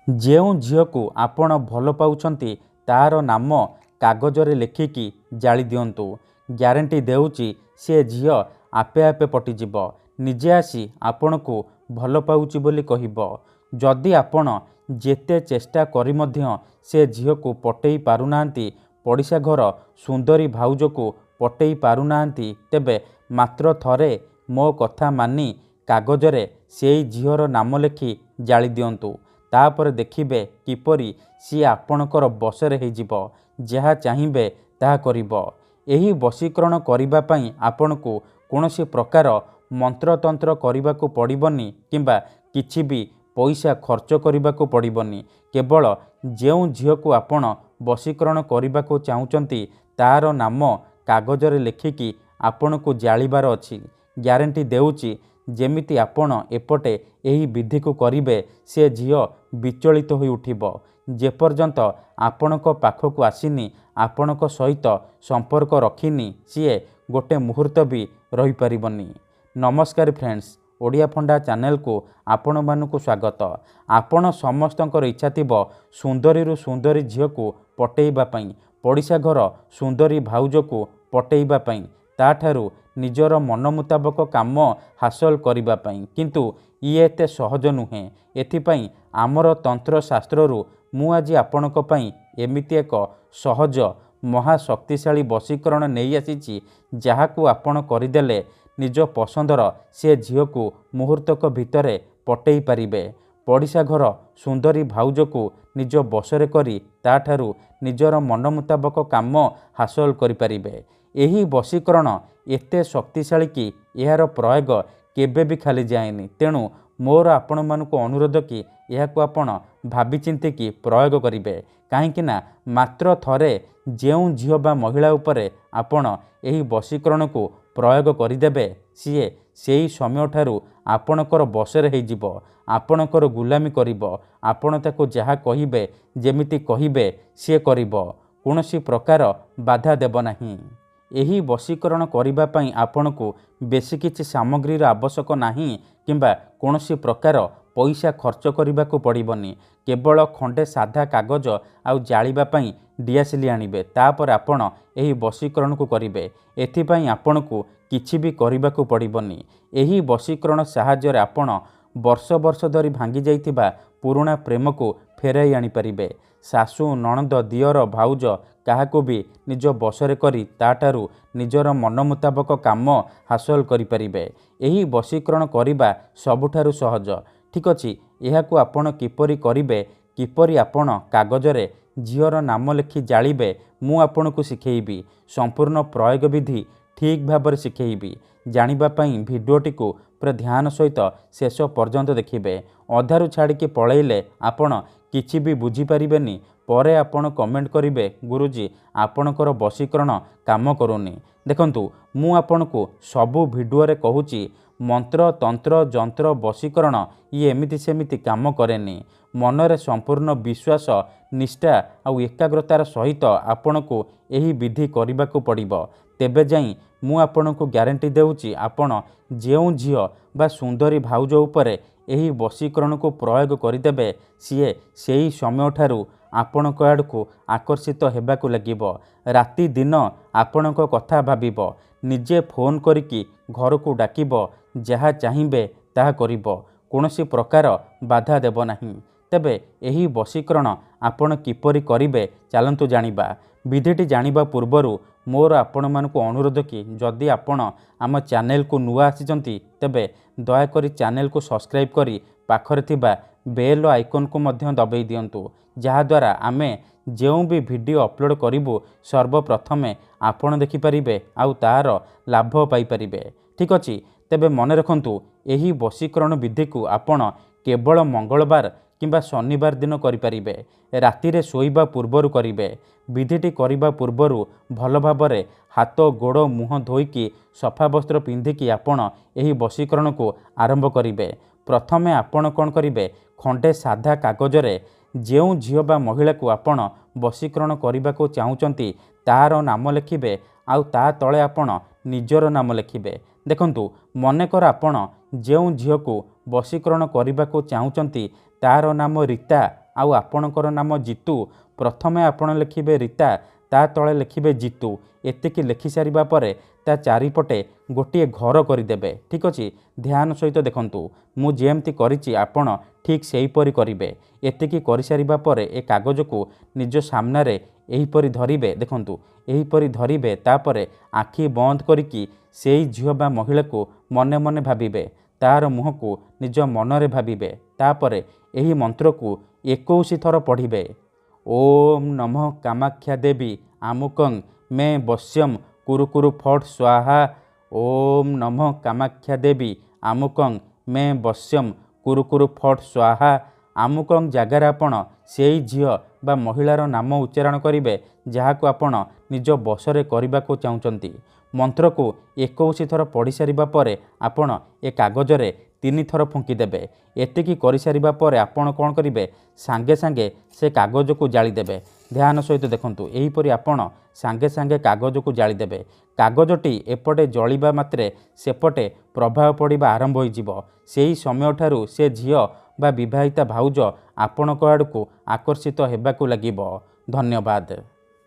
ଯେଉଁ ଝିଅକୁ ଆପଣ ଭଲ ପାଉଛନ୍ତି ତାର ନାମ କାଗଜରେ ଲେଖିକି ଜାଳି ଦିଅନ୍ତୁ। ଗ୍ୟାରେଣ୍ଟି ଦେଉଛି ସେ ଝିଅ ଆପେ ଆପେ ପଟିଯିବ। ନିଜେ ଆସି ଆପଣଙ୍କୁ ଭଲ ପାଉଛି ବୋଲି କହିବ। ଯଦି ଆପଣ ଯେତେ ଚେଷ୍ଟା କରି ମଧ୍ୟ ସେ ଝିଅକୁ ପଟେଇ ପାରୁନାହାନ୍ତି, ପଡ଼ିଶା ଘର ସୁନ୍ଦରୀ ଭାଉଜକୁ ପଟେଇ ପାରୁନାହାନ୍ତି, ତେବେ ମାତ୍ର ଥରେ ମୋ କଥା ମାନି କାଗଜରେ ସେଇ ଝିଅର ନାମ ଲେଖି ଜାଳି ଦିଅନ୍ତୁ। ତାପରେ ଦେଖିବେ କିପରି ସିଏ ଆପଣଙ୍କର ବଶରେ ହେଇଯିବ। ଯାହା ଚାହିଁବେ ତାହା କରିବ। ଏହି ବଶୀକରଣ କରିବା ପାଇଁ ଆପଣଙ୍କୁ କୌଣସି ପ୍ରକାର ମନ୍ତ୍ରତନ୍ତ୍ର କରିବାକୁ ପଡ଼ିବନି କିମ୍ବା କିଛି ବି ପଇସା ଖର୍ଚ୍ଚ କରିବାକୁ ପଡ଼ିବନି। କେବଳ ଯେଉଁ ଝିଅକୁ ଆପଣ ବଶୀକରଣ କରିବାକୁ ଚାହୁଁଛନ୍ତି ତାର ନାମ କାଗଜରେ ଲେଖିକି ଆପଣଙ୍କୁ ଜାଳିବାର ଅଛି। ଗ୍ୟାରେଣ୍ଟି ଦେଉଛି ଯେମିତି ଆପଣ ଏପଟେ ଏହି ବିଧିକୁ କରିବେ ସେ ଝିଅ ବିଚଳିତ ହୋଇ ଉଠିବ। ଯେପର୍ଯ୍ୟନ୍ତ ଆପଣଙ୍କ ପାଖକୁ ଆସିନି, ଆପଣଙ୍କ ସହିତ ସମ୍ପର୍କ ରଖିନି, ସିଏ ଗୋଟେ ମୁହୂର୍ତ୍ତ ବି ରହିପାରିବନି। ନମସ୍କାର ଫ୍ରେଣ୍ଡସ୍, ଓଡ଼ିଆ ଫଣ୍ଡା ଚ୍ୟାନେଲକୁ ଆପଣମାନଙ୍କୁ ସ୍ୱାଗତ। ଆପଣ ସମସ୍ତଙ୍କର ଇଚ୍ଛା ଥିବ ସୁନ୍ଦରୀରୁ ସୁନ୍ଦରୀ ଝିଅକୁ ପଟେଇବା ପାଇଁ, ପଡ଼ିଶା ଘର ସୁନ୍ଦରୀ ଭାଉଜକୁ ପଟେଇବା ପାଇଁ, ତାଠାରୁ ନିଜର ମନ ମୁତାବକ କାମ ହାସଲ କରିବା ପାଇଁ। କିନ୍ତୁ ଇଏ ଏତେ ସହଜ ନୁହେଁ। ଏଥିପାଇଁ ଆମର ତନ୍ତ୍ରଶାସ୍ତ୍ରରୁ ମୁଁ ଆଜି ଆପଣଙ୍କ ପାଇଁ ଏମିତି ଏକ ସହଜ ମହାଶକ୍ତିଶାଳୀ ବଶୀକରଣ ନେଇ ଆସିଛି, ଯାହାକୁ ଆପଣ କରିଦେଲେ ନିଜ ପସନ୍ଦର ସେ ଝିଅକୁ ମୁହୂର୍ତ୍ତକ ଭିତରେ ପଟେଇ ପାରିବେ। ପଡ଼ିଶା ଘର ସୁନ୍ଦରୀ ଭାଉଜକୁ ନିଜ ବଶରେ କରି ତାଠାରୁ ନିଜର ମନ ମୁତାବକ କାମ ହାସଲ କରିପାରିବେ। ଏହି ବଶୀକରଣ ଏତେ ଶକ୍ତିଶାଳୀ କି ଏହାର ପ୍ରୟୋଗ କେବେ ବି ଖାଲି ଯାଏନି। ତେଣୁ ମୋର ଆପଣମାନଙ୍କୁ ଅନୁରୋଧ କି ଏହାକୁ ଆପଣ ଭାବିଚିନ୍ତିକି ପ୍ରୟୋଗ କରିବେ। କାହିଁକି ନା ମାତ୍ର ଥରେ ଯେଉଁ ଝିଅ ବା ମହିଳା ଉପରେ ଆପଣ ଏହି ବଶୀକରଣକୁ ପ୍ରୟୋଗ କରିଦେବେ, ସିଏ ସେଇ ସମୟଠାରୁ ଆପଣଙ୍କର ବଶରେ ହେଇଯିବ, ଆପଣଙ୍କର ଗୁଲାମୀ କରିବ। ଆପଣ ତାକୁ ଯାହା କହିବେ, ଯେମିତି କହିବେ ସିଏ କରିବ। କୌଣସି ପ୍ରକାର ବାଧା ଦେବ ନାହିଁ। ଏହି ବଶୀକରଣ କରିବା ପାଇଁ ଆପଣଙ୍କୁ ବେଶୀ କିଛି ସାମଗ୍ରୀର ଆବଶ୍ୟକ ନାହିଁ କିମ୍ବା କୌଣସି ପ୍ରକାର ପଇସା ଖର୍ଚ୍ଚ କରିବାକୁ ପଡ଼ିବନି। କେବଳ ଖଣ୍ଡେ ସାଧା କାଗଜ ଆଉ ଜାଳିବା ପାଇଁ ଡିଆସିଲି ଆଣିବେ। ତାପରେ ଆପଣ ଏହି ବଶୀକରଣକୁ କରିବେ। ଏଥିପାଇଁ ଆପଣଙ୍କୁ କିଛି ବି କରିବାକୁ ପଡ଼ିବନି। ଏହି ବଶୀକରଣ ସାହାଯ୍ୟରେ ଆପଣ ବର୍ଷ ବର୍ଷ ଧରି ଭାଙ୍ଗି ଯାଇଥିବା ପୁରୁଣା ପ୍ରେମକୁ ଫେରାଇ ଆଣିପାରିବେ। ଶାଶୁ, ନଣନ୍ଦ, ଦିଅର, ଭାଉଜ କାହାକୁ ବି ନିଜ ବଶରେ କରି ତାଠାରୁ ନିଜର ମନ ମୁତାବକ କାମ ହାସଲ କରିପାରିବେ। ଏହି ବଶୀକରଣ କରିବା ସବୁଠାରୁ ସହଜ। ଠିକ୍ ଅଛି, ଏହାକୁ ଆପଣ କିପରି କରିବେ, କିପରି ଆପଣ କାଗଜରେ ଝିଅର ନାମ ଲେଖି ଜାଳିବେ, ମୁଁ ଆପଣଙ୍କୁ ଶିଖେଇବି। ସମ୍ପୂର୍ଣ୍ଣ ପ୍ରୟୋଗ ବିଧି ଠିକ୍ ଭାବରେ ଶିଖେଇବି। ଜାଣିବା ପାଇଁ ଭିଡ଼ିଓଟିକୁ ପୁରା ଧ୍ୟାନ ସହିତ ଶେଷ ପର୍ଯ୍ୟନ୍ତ ଦେଖିବେ। ଅଧାରୁ ଛାଡ଼ିକି ପଳେଇଲେ ଆପଣ କିଛି ବି ବୁଝିପାରିବେନି। ପରେ ଆପଣ କମେଣ୍ଟ କରିବେ, ଗୁରୁଜୀ ଆପଣଙ୍କର ବଶୀକରଣ କାମ କରୁନି। ଦେଖନ୍ତୁ, ମୁଁ ଆପଣଙ୍କୁ ସବୁ ଭିଡ଼ିଓରେ କହୁଛି ମନ୍ତ୍ର, ତନ୍ତ୍ର, ଯନ୍ତ୍ର, ବଶୀକରଣ ଇଏ ଏମିତି ସେମିତି କାମ କରେନି। ମନରେ ସମ୍ପୂର୍ଣ୍ଣ ବିଶ୍ୱାସ, ନିଷ୍ଠା ଆଉ ଏକାଗ୍ରତାର ସହିତ ଆପଣଙ୍କୁ ଏହି ବିଧି କରିବାକୁ ପଡ଼ିବ। ତେବେ ଯାଇ ମୁଁ ଆପଣଙ୍କୁ ଗ୍ୟାରେଣ୍ଟି ଦେଉଛି ଆପଣ ଯେଉଁ ଝିଅ ବା ସୁନ୍ଦରୀ ଭାଉଜ ଉପରେ ଏହି ବଶୀକରଣକୁ ପ୍ରୟୋଗ କରିଦେବେ, ସିଏ ସେଇ ସମୟଠାରୁ ଆପଣଙ୍କ ଆଡ଼କୁ ଆକର୍ଷିତ ହେବାକୁ ଲାଗିବ। ରାତି ଦିନ ଆପଣଙ୍କ କଥା ଭାବିବ, ନିଜେ ଫୋନ୍ କରିକି ଘରକୁ ଡାକିବ, ଯାହା ଚାହିଁବେ ତାହା କରିବ। କୌଣସି ପ୍ରକାର ବାଧା ଦେବ ନାହିଁ। ତେବେ ଏହି ବଶୀକରଣ ଆପଣ କିପରି କରିବେ, ଚାଲନ୍ତୁ ଜାଣିବା। ବିଧିଟି ଜାଣିବା ପୂର୍ବରୁ ମୋର ଆପଣମାନଙ୍କୁ ଅନୁରୋଧ କି ଯଦି ଆପଣ ଆମ ଚ୍ୟାନେଲକୁ ନୂଆ ଆସିଛନ୍ତି, ତେବେ ଦୟାକରି ଚ୍ୟାନେଲକୁ ସବସ୍କ୍ରାଇବ୍ କରି ପାଖରେ ଥିବା ବେଲ୍ ଆଇକନ୍କୁ ମଧ୍ୟ ଦବାଇ ଦିଅନ୍ତୁ। ଯାହାଦ୍ୱାରା ଆମେ ଯେଉଁ ବି ଭିଡ଼ିଓ ଅପଲୋଡ଼ କରିବୁ ସର୍ବପ୍ରଥମେ ଆପଣ ଦେଖିପାରିବେ ଆଉ ତା'ର ଲାଭ ପାଇପାରିବେ। ଠିକ୍ ଅଛି, ତେବେ ମନେ ରଖନ୍ତୁ ଏହି ବଶୀକରଣ ବିଧିକୁ ଆପଣ କେବଳ ମଙ୍ଗଳବାର କିମ୍ବା ଶନିବାର ଦିନ କରିପାରିବେ। ରାତିରେ ଶୋଇବା ପୂର୍ବରୁ କରିବେ। ବିଧିଟି କରିବା ପୂର୍ବରୁ ଭଲ ଭାବରେ ହାତ, ଗୋଡ଼, ମୁହଁ ଧୋଇକି ସଫା ବସ୍ତ୍ର ପିନ୍ଧିକି ଆପଣ ଏହି ବଶୀକରଣକୁ ଆରମ୍ଭ କରିବେ। ପ୍ରଥମେ ଆପଣ କ'ଣ କରିବେ, ଖଣ୍ଡେ ସାଧା କାଗଜରେ ଯେଉଁ ଝିଅ ବା ମହିଳାକୁ ଆପଣ ବଶୀକରଣ କରିବାକୁ ଚାହୁଁଛନ୍ତି ତାର ନାମ ଲେଖିବେ ଆଉ ତା ତଳେ ଆପଣ ନିଜର ନାମ ଲେଖିବେ। ଦେଖନ୍ତୁ, ମନେକର ଆପଣ ଯେଉଁ ଝିଅକୁ ବଶୀକରଣ କରିବାକୁ ଚାହୁଁଛନ୍ତି ତାର ନାମ ରୀତା आउ आपणकर नाम जितु प्रथमे आपण लिखिबे रीता ता तले लिखिबे जितु एतिकी लिखि सारिबा परे ता चारिपटे गोटे घर करदेवे। ठीक अच्छे ध्यान सहित देखंतु मु जेमती करिछि आपण ठीक सेहीपरि करिवे। एतिकी करि सारिबा परे ए कागज को निज सामने एहीपरि धरिबे। देखंतु एहीपरि धरिबे तापरे आखि बंद करिकी सेई झियो बा महिला को मने मने भाबिबे तार मुह को निज मनरे भाबिबे तापरे एही मंत्र को 21 थर पढ़िबे। ओम नमः कामाख्या देवी आमुकं मे वश्यम कुरुकुरु फट स्वाहा। ओम नमः कामाख्या देवी आमुकं मे वश्यम कुरुकुरु फट स्वाहा। आमुकं जगार आपण सेई झियो बा महिलार नाम उच्चारण करिवे जहाको आपण निज बसरे करने को चाहते। मंत्र को 21 थर पढ़ी सारिबा परे आपण ए कागजरे 3 थर फुंकीदेवे। एतिकी करि सारिबा परे आपण कौन करिवे सांगे सांगे से कागज को जालीदेवे। ध्यान सहित देखंतु एहीपरि आपण सांगे सांगे कागज को जालीदेवे। कागजटी एपटे जलिबा मात्रे सेपटे प्रभाव पड़िबा आरंभ होइजिवो। सेही समय ठारू से झियो बा विवाहिता भाउज आपणक आड़कू आकर्षित हेबाकू लागिबो। धन्यवाद।